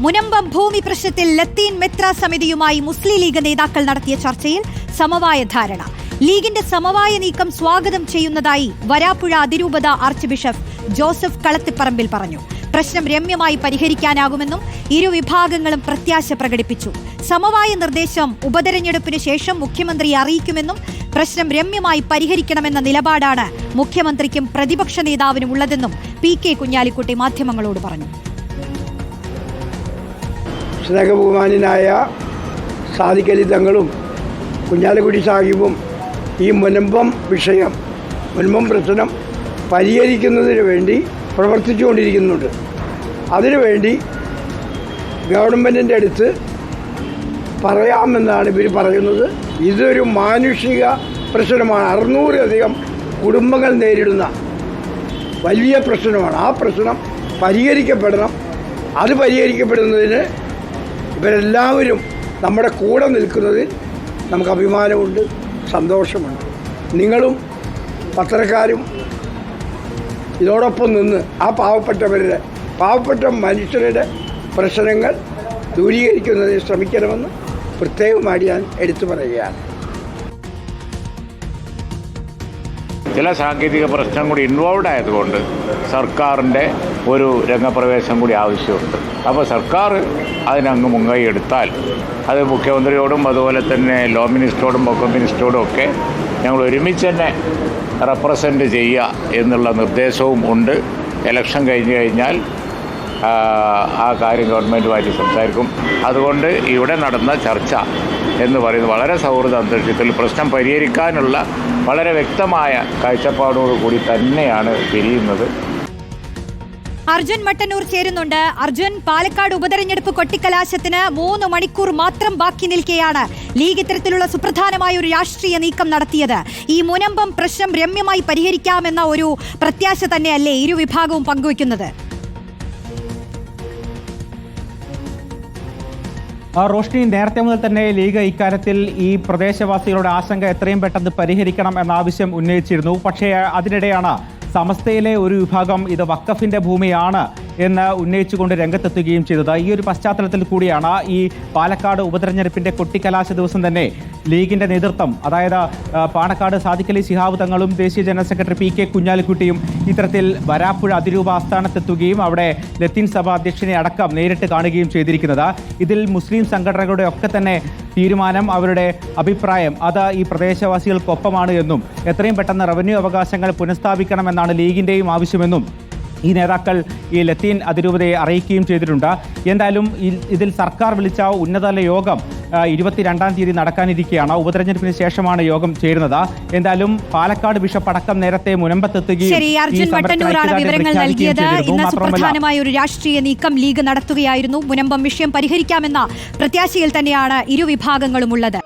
മുനമ്പം ഭൂമി പ്രശ്നത്തിൽ ലത്തീൻ മെത്ര സമിതിയുമായി മുസ്ലിം ലീഗ് നേതാക്കൾ നടത്തിയ ചർച്ചയിൽ സമവായ ധാരണ. ലീഗിന്റെ സമവായ നീക്കം സ്വാഗതം ചെയ്യുന്നതായി വരാപ്പുഴ അതിരൂപത ആർച്ച് ബിഷപ്പ് ജോസഫ് കളത്തിപ്പറമ്പിൽ പറഞ്ഞു. പ്രശ്നം രമ്യമായി പരിഹരിക്കാനാകുമെന്നും ഇരുവിഭാഗങ്ങളും പ്രത്യാശ പ്രകടിപ്പിച്ചു. സമവായ നിർദ്ദേശം ഉപതെരഞ്ഞെടുപ്പിന് ശേഷം മുഖ്യമന്ത്രിയെ അറിയിക്കുമെന്നും പ്രശ്നം രമ്യമായി പരിഹരിക്കണമെന്ന നിലപാടാണ് മുഖ്യമന്ത്രിക്കും പ്രതിപക്ഷ നേതാവിനും ഉള്ളതെന്നും PK കുഞ്ഞാലിക്കുട്ടി മാധ്യമങ്ങളോട് പറഞ്ഞു. സ്നേഹബഹുമാനായ സാദിഖ് അലി തങ്ങളും കുഞ്ഞാലിക്കുട്ടി സാഹിബും ഈ മുനമ്പം വിഷയം, മുനമ്പം പ്രശ്നം പരിഹരിക്കുന്നതിന് വേണ്ടി പ്രവർത്തിച്ചുകൊണ്ടിരിക്കുന്നുണ്ട്. അതിനുവേണ്ടി ഗവൺമെൻറ്റിൻ്റെ അടുത്ത് പറയാമെന്നാണ് ഇവർ പറയുന്നത്. ഇതൊരു മാനുഷിക പ്രശ്നമാണ്. 600-ലധികം കുടുംബങ്ങൾ നേരിടുന്ന വലിയ പ്രശ്നമാണ്. ആ പ്രശ്നം പരിഹരിക്കപ്പെടണം. അത് പരിഹരിക്കപ്പെടുന്നതിന് ഇവരെല്ലാവരും നമ്മുടെ കൂടെ നിൽക്കുന്നതിൽ നമുക്ക് അഭിമാനമുണ്ട്, സന്തോഷമുണ്ട്. നിങ്ങളും പത്രക്കാരും ഇതോടൊപ്പം നിന്ന് ആ പാവപ്പെട്ട മനുഷ്യരുടെ പ്രശ്നങ്ങൾ ദൂരീകരിക്കുന്നതിന് ശ്രമിക്കണമെന്ന് പ്രത്യേകമായി ഞാൻ എടുത്തു പറയുകയാണ്. ചില സാങ്കേതിക പ്രശ്നം കൂടി ഇൻവോൾവ് ആയതുകൊണ്ട് സർക്കാരിൻ്റെ ഒരു രംഗപ്രവേശം കൂടി ആവശ്യമുണ്ട്. അപ്പോൾ സർക്കാർ അതിനങ്ങ് മുൻകൈ എടുത്താൽ അത് മുഖ്യമന്ത്രിയോടും അതുപോലെ തന്നെ ലോ മിനിസ്റ്ററോടും വകുപ്പ് മിനിസ്റ്ററോടും ഒക്കെ ഞങ്ങൾ ഒരുമിച്ച് തന്നെ റെപ്രസെൻ്റ് ചെയ്യുക എന്നുള്ള നിർദ്ദേശവും ഉണ്ട്. ഇലക്ഷൻ കഴിഞ്ഞ് കഴിഞ്ഞാൽ ആ കാര്യം ഗവൺമെൻറ്റുമായിട്ട് സംസാരിക്കും. അതുകൊണ്ട് ഇവിടെ നടന്ന ചർച്ച എന്ന് പറയുന്നത് വളരെ സൗഹൃദ അന്തരീക്ഷത്തിൽ പ്രശ്നം പരിഹരിക്കാനുള്ള വളരെ വ്യക്തമായ കാഴ്ചപ്പാടോടുകൂടി തന്നെയാണ് പിരിയുന്നത്. അർജുൻ മട്ടന്നൂർ ചേരുന്നുണ്ട്. അർജുൻ, പാലക്കാട് ഉപതെരഞ്ഞെടുപ്പ് കൊട്ടിക്കലാശത്തിന് 3 മണിക്കൂർ മാത്രം ബാക്കി നിൽക്കെയാണ് ലീഗ് ഇത്തരത്തിലുള്ള സുപ്രധാനമായ ഒരു രാഷ്ട്രീയ നീക്കം നടത്തിയത്. ഈ മുനമ്പം പ്രശ്നം രമ്യമായി പരിഹരിക്കാമെന്ന ഒരു പ്രത്യാശ തന്നെയല്ലേ ഇരുവിഭാഗവും പങ്കുവയ്ക്കുന്നത്? റോഷ്നി, നേരത്തെ മുതൽ തന്നെ ലീഗ് ഇക്കാര്യത്തിൽ ഈ പ്രദേശവാസികളുടെ ആശങ്ക എത്രയും പെട്ടെന്ന് പരിഹരിക്കണം എന്ന ആവശ്യം ഉന്നയിച്ചിരുന്നു. പക്ഷേ അതിനിടെയാണ് സമസ്തയിലെ ഒരു വിഭാഗം ഇത് വഖഫിന്റെ ഭൂമിയാണ് എന്ന് ഉന്നയിച്ചുകൊണ്ട് രംഗത്തെത്തുകയും ചെയ്തത്. ഈ ഒരു പശ്ചാത്തലത്തിൽ കൂടിയാണ് ഈ പാലക്കാട് ഉപതെരഞ്ഞെടുപ്പിന്റെ കൊട്ടിക്കലാശ ദിവസം തന്നെ ലീഗിന്റെ നേതൃത്വം, അതായത് പാണക്കാട് സാദിഖ് അലി ശിഹാബ് തങ്ങളും ദേശീയ ജനറൽ സെക്രട്ടറി PK കുഞ്ഞാലിക്കുട്ടിയും ഇത്തരത്തിൽ വരാപ്പുഴ അതിരൂപ ആസ്ഥാനത്തെത്തുകയും അവിടെ ലത്തീൻ സഭ അധ്യക്ഷനെ അടക്കം നേരിട്ട് കാണുകയും ചെയ്തിരിക്കുന്നത്. ഇതിൽ മുസ്ലിം സംഘടനകളുടെ ഒക്കെ തന്നെ തീരുമാനം, അവരുടെ അഭിപ്രായം അത് ഈ പ്രദേശവാസികൾക്കൊപ്പമാണ് എന്നും എത്രയും പെട്ടെന്ന് റവന്യൂ അവകാശങ്ങൾ പുനഃസ്ഥാപിക്കണമെന്നാണ് ലീഗിൻ്റെയും ആവശ്യമെന്നും ഈ നേതാക്കൾ ഈ ലത്തീൻ അതിരൂപതയെ അറിയിക്കുകയും ചെയ്തിട്ടുണ്ട്. എന്തായാലും ഇതിൽ സർക്കാർ വിളിച്ച ഉന്നതതല യോഗം 22-ാം തീയതി നടക്കാനിരിക്കുകയാണ്. ഉപതെരഞ്ഞെടുപ്പിന് ശേഷമാണ് യോഗം ചേരുന്നത്. എന്തായാലും പാലക്കാട് ബിഷപ്പ് അടക്കം നേരത്തെ മുനമ്പത്തെത്തുകയും വിവരങ്ങൾ നൽകിയത്. ഇന്ന് സുപ്രധാനമായ ഒരു രാഷ്ട്രീയ നീക്കം ലീഗ് നടത്തുകയായിരുന്നു. മുനമ്പം വിഷയം പരിഹരിക്കാമെന്ന പ്രത്യാശയിൽ തന്നെയാണ് ഇരുവിഭാഗങ്ങളും ഉള്ളത്.